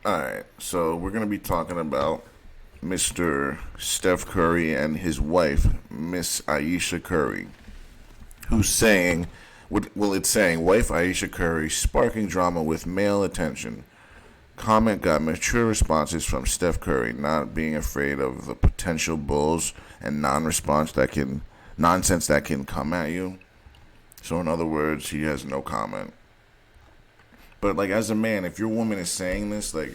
Alright, so we're going to be talking about Mr. Steph Curry and his wife, Miss Aisha Curry, who's saying, well, it's saying, wife Aisha Curry sparking drama with male attention. Comment got mature responses from Steph Curry, not being afraid of the potential bulls and nonsense that can come at you. So in other words, he has no comment. But like as a man, if your woman is saying this, like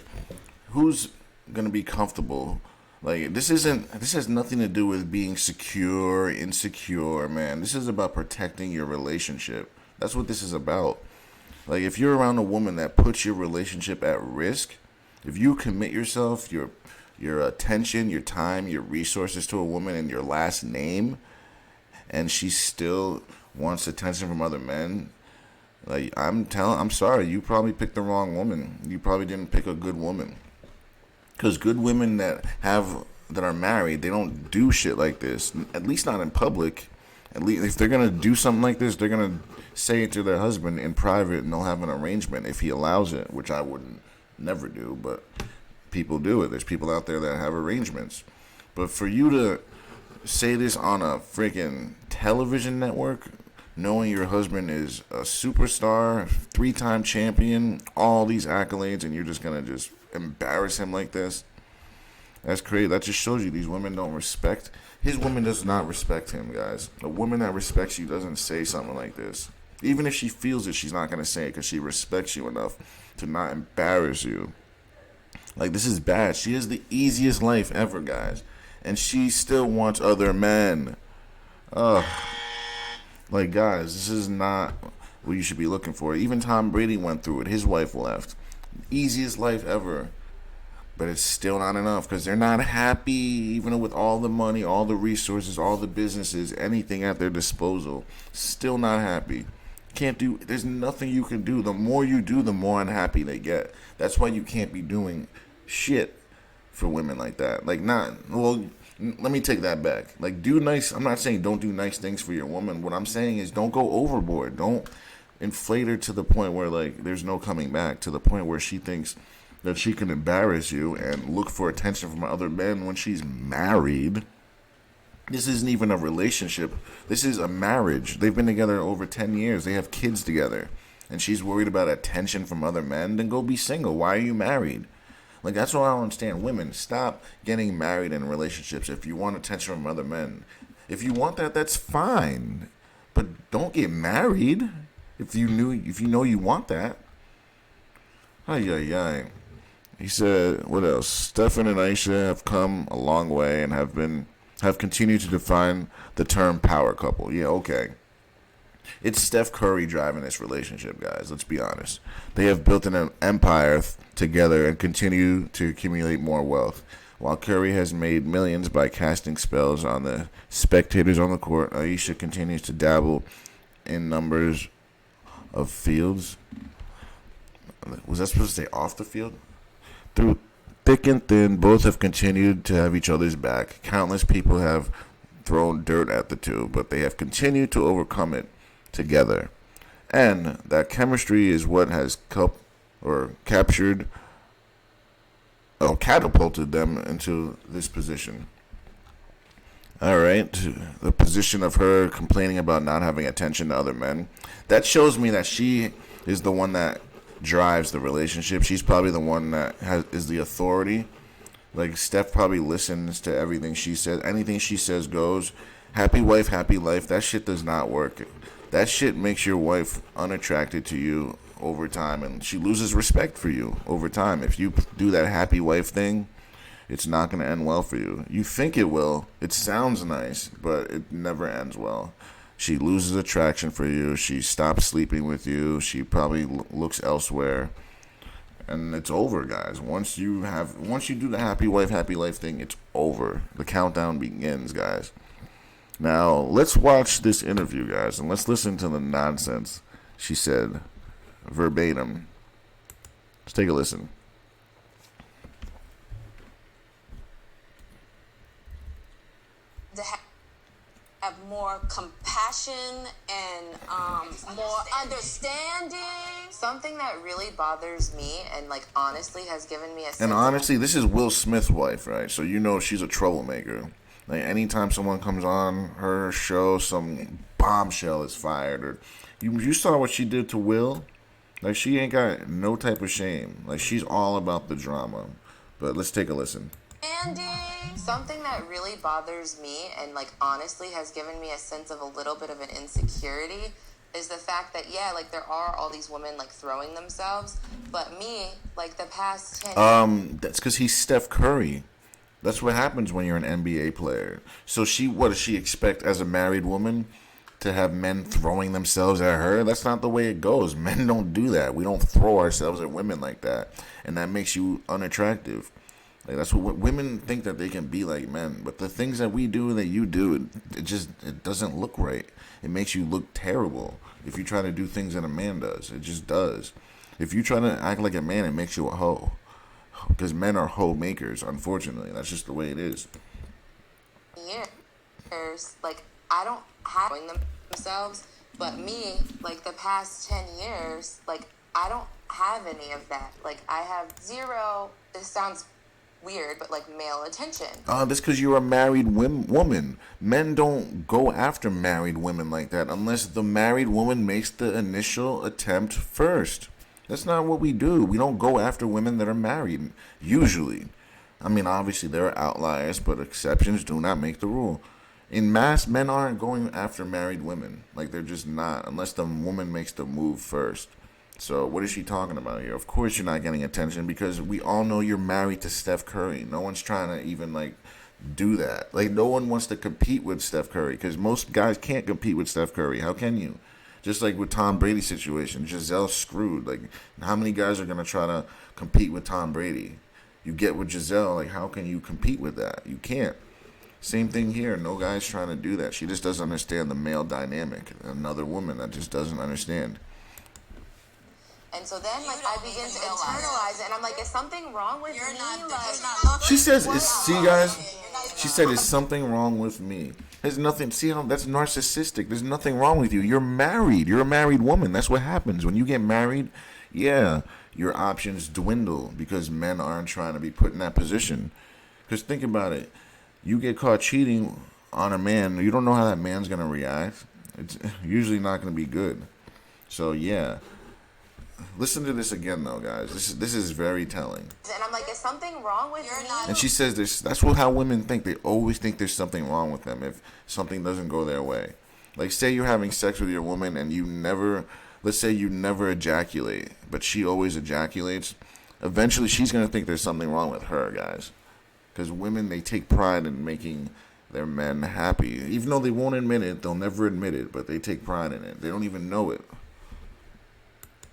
who's gonna be comfortable? Like this has nothing to do with being secure, insecure, man. This is about protecting your relationship. That's what this is about. Like if you're around a woman that puts your relationship at risk, if you commit yourself, your attention, your time, your resources to a woman and your last name, and she still wants attention from other men, like I'm sorry, you probably picked the wrong woman. You probably didn't pick a good woman. Because good women that are married, they don't do shit like this. At least not in public. At least if they're gonna do something like this, they're gonna say it to their husband in private, and they'll have an arrangement if he allows it, which I wouldn't never do, but people do it. There's people out there that have arrangements. But for you to say this on a freaking television network, knowing your husband is a superstar, 3-time champion, all these accolades, and you're just gonna just embarrass him like this. That's crazy. That just shows you these women don't respect. His woman does not respect him, guys. A woman that respects you doesn't say something like this. Even if she feels it, she's not gonna say it because she respects you enough to not embarrass you. Like this is bad. She has the easiest life ever, guys, and she still wants other men. Ugh. Like guys, this is not what you should be looking for. Even Tom Brady went through it. His wife left. Easiest life ever. But it's still not enough because they're not happy, even with all the money, all the resources, all the businesses, anything at their disposal. Still not happy. Can't do, there's nothing you can do. The more you do, the more unhappy they get. That's why you can't be doing shit for women like that. Like, not, well, let me take that back. Like, do nice, I'm not saying don't do nice things for your woman. What I'm saying is don't go overboard. Don't inflate her to the point where, like, there's no coming back, to the point where she thinks that she can embarrass you and look for attention from other men when she's married. This isn't even a relationship. This is a marriage. They've been together over 10 years. They have kids together. And she's worried about attention from other men. Then go be single. Why are you married? Like, that's what I don't understand. Women, stop getting married in relationships if you want attention from other men. If you want that, that's fine. But don't get married if you know you want that. Ay, ay, ay. He said, what else? Stefan and Aisha have come a long way and have continued to define the term power couple. Yeah, okay. It's Steph Curry driving this relationship, guys. Let's be honest. They have built an empire together and continue to accumulate more wealth. While Curry has made millions by casting spells on the spectators on the court, Aisha continues to dabble in numbers of fields. Was that supposed to say off the field? Through thick and thin, both have continued to have each other's back. Countless people have thrown dirt at the two, but they have continued to overcome it together. And that chemistry is what has captured or catapulted them into this position. All right, the position of her complaining about not having attention to other men. That shows me that she is the one that drives the relationship. She's probably the one that is the authority. Like Steph probably listens to everything she says. Anything she says goes. Happy wife, happy life. That shit does not work. That shit makes your wife unattracted to you over time, and she loses respect for you over time. If you do that happy wife thing, it's not going to end well for you. You think it will. It sounds nice, but it never ends well. She loses attraction for you. She stops sleeping with you. She probably looks elsewhere, and it's over, guys. Once you do the happy wife, happy life thing, it's over. The countdown begins, guys. Now let's watch this interview, guys, and let's listen to the nonsense she said verbatim. Let's take a listen. Have more compassion and more understanding. Something that really bothers me and like honestly has given me a sense And honestly, this is Will Smith's wife, right? So you know she's a troublemaker. Like anytime someone comes on her show, some bombshell is fired, or you saw what she did to Will. Like she ain't got no type of shame. Like she's all about the drama. But let's take a listen. Andy. Something that really bothers me and like honestly has given me a sense of a little bit of an insecurity is the fact that yeah, like there are all these women like throwing themselves, but me, like the past 10 That's because he's Steph Curry. That's what happens when you're an NBA player. So what does she expect as a married woman? To have men throwing themselves at her? That's not the way it goes. Men don't do that. We don't throw ourselves at women like that. And that makes you unattractive. Like that's what women think, that they can be like men. But the things that we do, that you do, it doesn't look right. It makes you look terrible. If you try to do things that a man does, it just does. If you try to act like a man, it makes you a hoe. Because men are hoe makers, unfortunately. That's just the way it is. years, like I don't have themselves, but me, like the past 10 years, like I don't have any of that. Like I have zero, this sounds weird, but like male attention. That's because you're a married woman. Men don't go after married women like that unless the married woman makes the initial attempt first. That's not what we do. We don't go after women that are married, usually. I mean, obviously there are outliers, but exceptions do not make the rule. In mass, men aren't going after married women. Like, they're just not, unless the woman makes the move first. So, what is she talking about here? Of course you're not getting attention because we all know you're married to Steph Curry. No one's trying to even, like, do that. Like, no one wants to compete with Steph Curry because most guys can't compete with Steph Curry. How can you? Just like with Tom Brady's situation, Giselle screwed. Like, how many guys are going to try to compete with Tom Brady? You get with Giselle, like, how can you compete with that? You can't. Same thing here. No guy's trying to do that. She just doesn't understand the male dynamic. Another woman that just doesn't understand. And so then, like, I begin to internalize it, and I'm like, is something wrong with me? She says, see, guys? She said, is something wrong with me? There's nothing. See how that's narcissistic. There's nothing wrong with you. You're married. You're a married woman. That's what happens. When you get married, yeah, your options dwindle because men aren't trying to be put in that position. Because think about it. You get caught cheating on a man, you don't know how that man's going to react. It's usually not going to be good. So, yeah. Listen to this again, though, guys. This is very telling. And I'm like, is something wrong with me? And she says this. That's how women think. They always think there's something wrong with them if something doesn't go their way. Like, say you're having sex with your woman and let's say you never ejaculate, but she always ejaculates. Eventually, she's going to think there's something wrong with her, guys. Because women, they take pride in making their men happy. Even though they won't admit it, they'll never admit it, but they take pride in it. They don't even know it.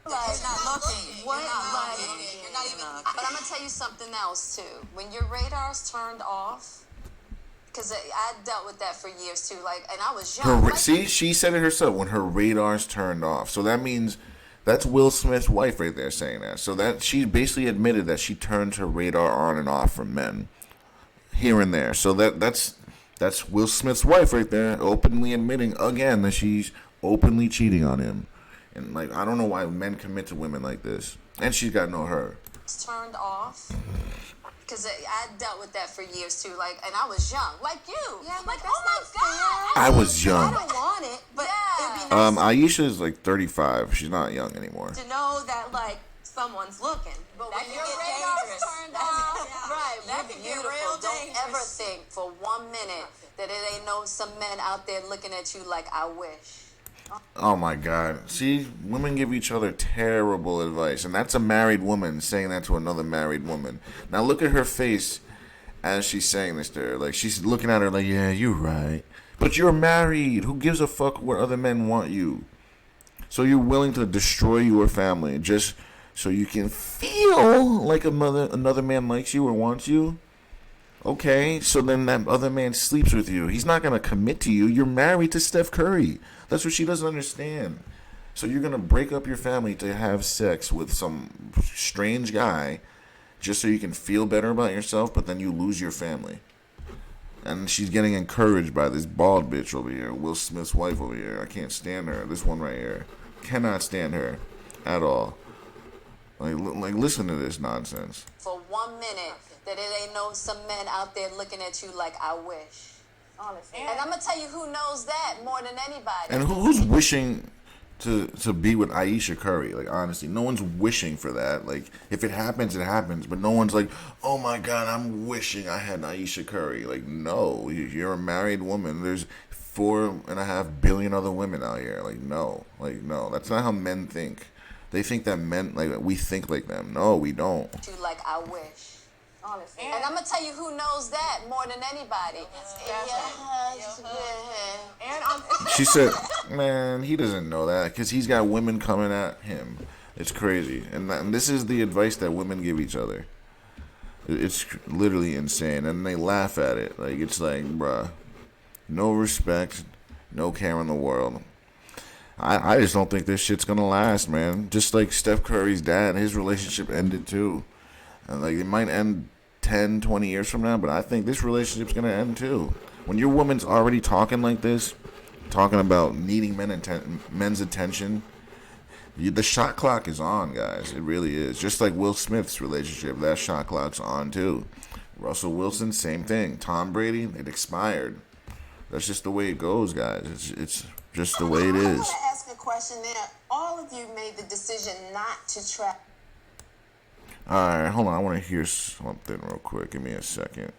You're not looking. What? You're not even. But I'm gonna tell you something else too. When your radar's turned off, because I dealt with that for years too. Like, and I was young. See, she said it herself. When her radar's turned off, so that means that's Will Smith's wife right there saying that. So that she basically admitted that she turned her radar on and off for men, here and there. So that's Will Smith's wife right there, openly admitting again that she's openly cheating on him. And, like, I don't know why men commit to women like this. And she's got no her. It's turned off. Because I dealt with that for years, too. Like, and I was young. Like you. Yeah, like, oh, my God. I was young. I don't want it, but it'd be nice Aisha is, like, 35. She's not young anymore. to know that, like, someone's looking. But That when can your get radar's dangerous. turned off, right, That you're can get beautiful. real Don't dangerous. ever think for 1 minute that it ain't some men out there looking at you like, I wish. Oh my God. See, women give each other terrible advice. And that's a married woman saying that to another married woman. Now look at her face as she's saying this to her. Like, she's looking at her like, yeah, you're right. But you're married. Who gives a fuck where other men want you? So you're willing to destroy your family just so you can feel like another man likes you or wants you? Okay, so then that other man sleeps with you. He's not going to commit to you. You're married to Steph Curry. That's what she doesn't understand. So you're going to break up your family to have sex with some strange guy just so you can feel better about yourself, but then you lose your family. And she's getting encouraged by this bald bitch over here, Will Smith's wife over here. I can't stand her. This one right here. Cannot stand her at all. Like listen to this nonsense. For 1 minute that it ain't no some men out there looking at you like I wish. Honestly. And I'm gonna tell you who knows that more than anybody. And who's wishing to be with Aisha Curry? Like honestly, no one's wishing for that. Like if it happens, it happens. But no one's like, oh my God, I'm wishing I had Aisha Curry. Like no, you're a married woman. There's 4.5 billion other women out here. Like no, that's not how men think. They think that men like we think like them. No, we don't. You like I wish. Honestly. And I'm gonna tell you who knows that more than anybody. She said, man, he doesn't know that because he's got women coming at him. It's crazy. And this is the advice that women give each other. It's literally insane. And they laugh at it. Like, it's like, bruh, no respect, no care in the world. I just don't think this shit's going to last, man. Just like Steph Curry's dad, his relationship ended too. And like, it might end 10, 20 years from now, but I think this relationship's going to end too. When your woman's already talking like this, talking about needing men's attention, the shot clock is on, guys. It really is. Just like Will Smith's relationship, that shot clock's on too. Russell Wilson, same thing. Tom Brady, it expired. That's just the way it goes, guys. It's just the way it is. I want to ask a question there. All of you made the decision not to try. All right, hold on. I want to hear something real quick. Give me a second.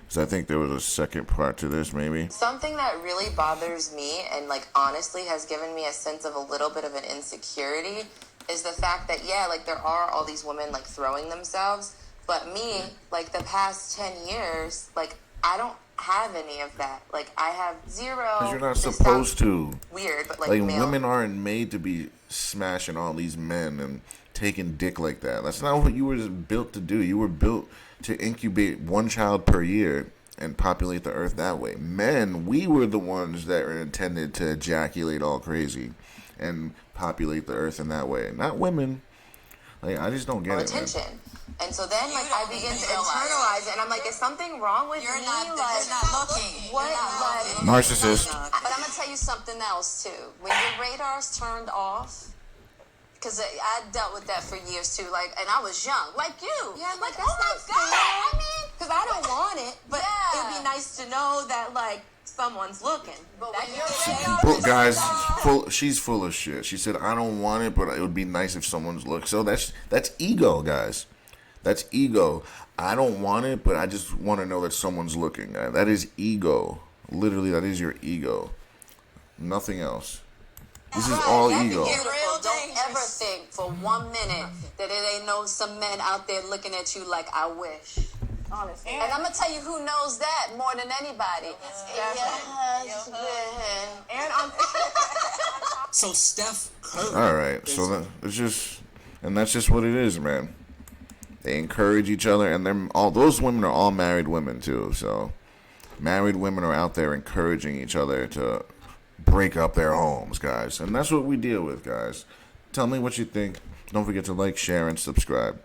Because I think there was a second part to this, maybe. Something that really bothers me and, like, honestly has given me a sense of a little bit of an insecurity is the fact that, yeah, like, there are all these women, like, throwing themselves. But me, like, the past 10 years, like, I don't have any of that. Like, I have zero. Because you're not supposed to. Weird, but, like women aren't made to be smashing all these men and taking dick like that. That's not what you were built to do. You were built to incubate one child per year and populate the earth that way. Men, we were the ones that were intended to ejaculate all crazy and populate the earth in that way. Not women. Like, I just don't get it, man. Attention. And so then, like, I begin to internalize it, and I'm like, is something wrong with me? You're not looking. What? Narcissist. But I'm gonna tell you something else too. When your radar's turned off, because I dealt with that for years too. Like, and I was young, like you. Yeah, like, oh my that's God. not I fair. mean, Because I don't want it, but Yeah. it'd be nice to know that, like, someone's looking. but That when your could change. radar is Guys, turned off, she's full of shit. She said, I don't want it, but it would be nice if someone's look. So that's ego, guys. That's ego. I don't want it, but I just want to know that someone's looking. That is ego. Literally, that is your ego. Nothing else. This is all that ego. can get real Real Don't dangerous. ever think for 1 minute that it ain't no some men out there looking at you like I wish. Honestly. And I'm gonna tell you who knows that more than anybody. And on So Steph Curry. All right, so that's just what it is, man. They encourage each other, and those women are all married women too. So, married women are out there encouraging each other to break up their homes, guys, and that's what we deal with, guys. Tell me what you think. Don't forget to like, share, and subscribe.